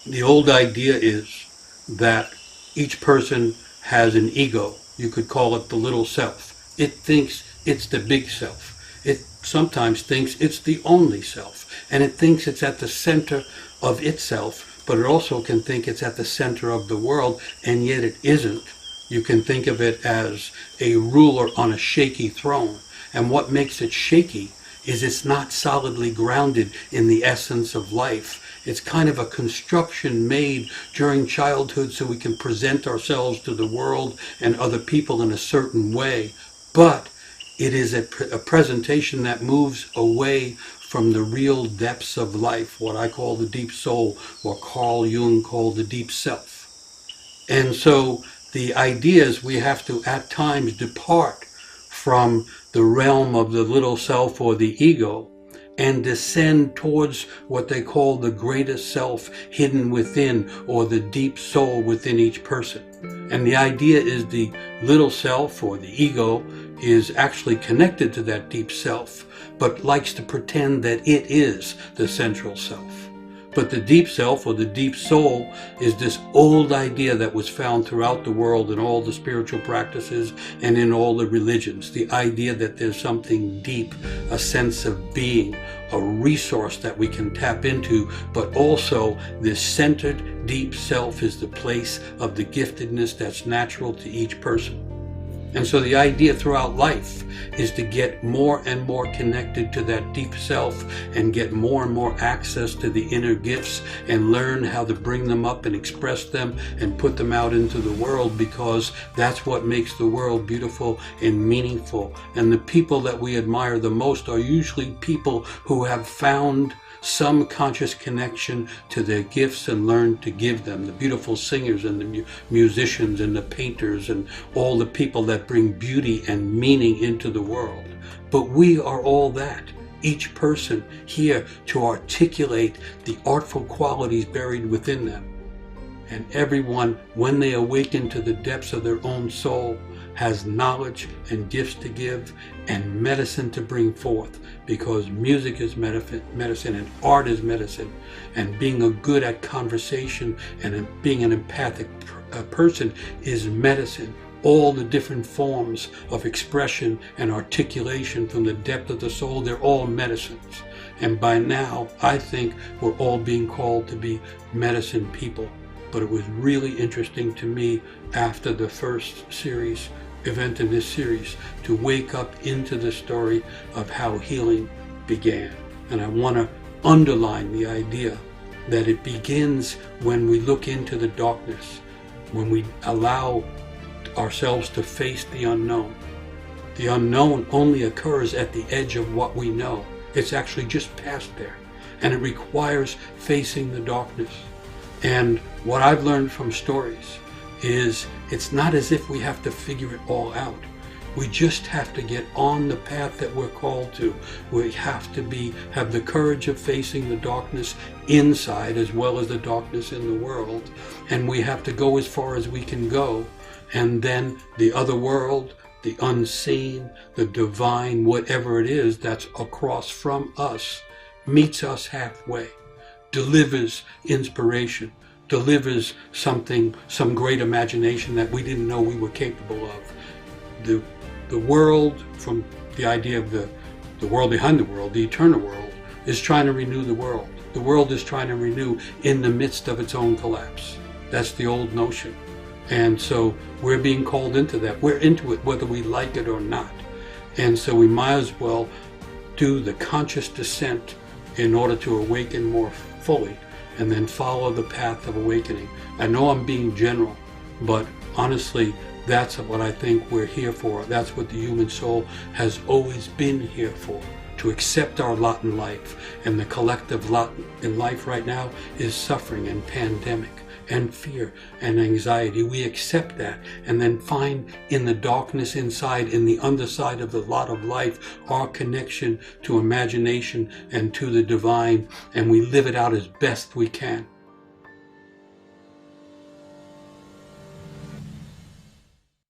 The old idea is that each person has an ego. You could call it the little self. It thinks it's the big self. It sometimes thinks it's the only self. And it thinks it's at the center of itself, but it also can think it's at the center of the world, and yet it isn't. You can think of it as a ruler on a shaky throne. And what makes it shaky is it's not solidly grounded in the essence of life. It's kind of a construction made during childhood so we can present ourselves to the world and other people in a certain way. But it is a presentation that moves away from the real depths of life, what I call the deep soul, or Carl Jung called the deep self. And so the idea is we have to at times depart from the realm of the little self or the ego and descend towards what they call the greatest self hidden within, or the deep soul within each person. And the idea is the little self or the ego is actually connected to that deep self, but likes to pretend that it is the central self. But the deep self or the deep soul is this old idea that was found throughout the world in all the spiritual practices and in all the religions. The idea that there's something deep, a sense of being, a resource that we can tap into, but also this centered deep self is the place of the giftedness that's natural to each person. And so the idea throughout life is to get more and more connected to that deep self and get more and more access to the inner gifts and learn how to bring them up and express them and put them out into the world, because that's what makes the world beautiful and meaningful. And the people that we admire the most are usually people who have found some conscious connection to their gifts and learn to give them. The beautiful singers and the musicians and the painters and all the people that bring beauty and meaning into the world. But we are all that, each person here to articulate the artful qualities buried within them. And everyone, when they awaken to the depths of their own soul, has knowledge and gifts to give and medicine to bring forth, because music is medicine and art is medicine, and being a good at conversation and being an empathic person is medicine. All the different forms of expression and articulation from the depth of the soul, they're all medicines. And by now, I think we're all being called to be medicine people. But it was really interesting to me after the first event in this series to wake up into the story of how healing began. And I want to underline the idea that it begins when we look into the darkness, when we allow ourselves to face the unknown. The unknown only occurs at the edge of what we know. It's actually just past there, and it requires facing the darkness. And what I've learned from stories is it's not as if we have to figure it all out. We just have to get on the path that we're called to. We have to have the courage of facing the darkness inside as well as the darkness in the world. And we have to go as far as we can go. And then the other world, the unseen, the divine, whatever it is that's across from us, meets us halfway, delivers inspiration, delivers something, some great imagination that we didn't know we were capable of. The world, from the idea of the world behind the world, the eternal world, is trying to renew the world. The world is trying to renew in the midst of its own collapse. That's the old notion. And so we're being called into that. We're into it whether we like it or not. And so we might as well do the conscious descent in order to awaken more fully and then follow the path of awakening. I know I'm being general, but honestly, that's what I think we're here for. That's what the human soul has always been here for, to accept our lot in life. And the collective lot in life right now is suffering and pandemic and fear and anxiety. We accept that and then find in the darkness inside, in the underside of the lot of life, our connection to imagination and to the divine, and we live it out as best we can.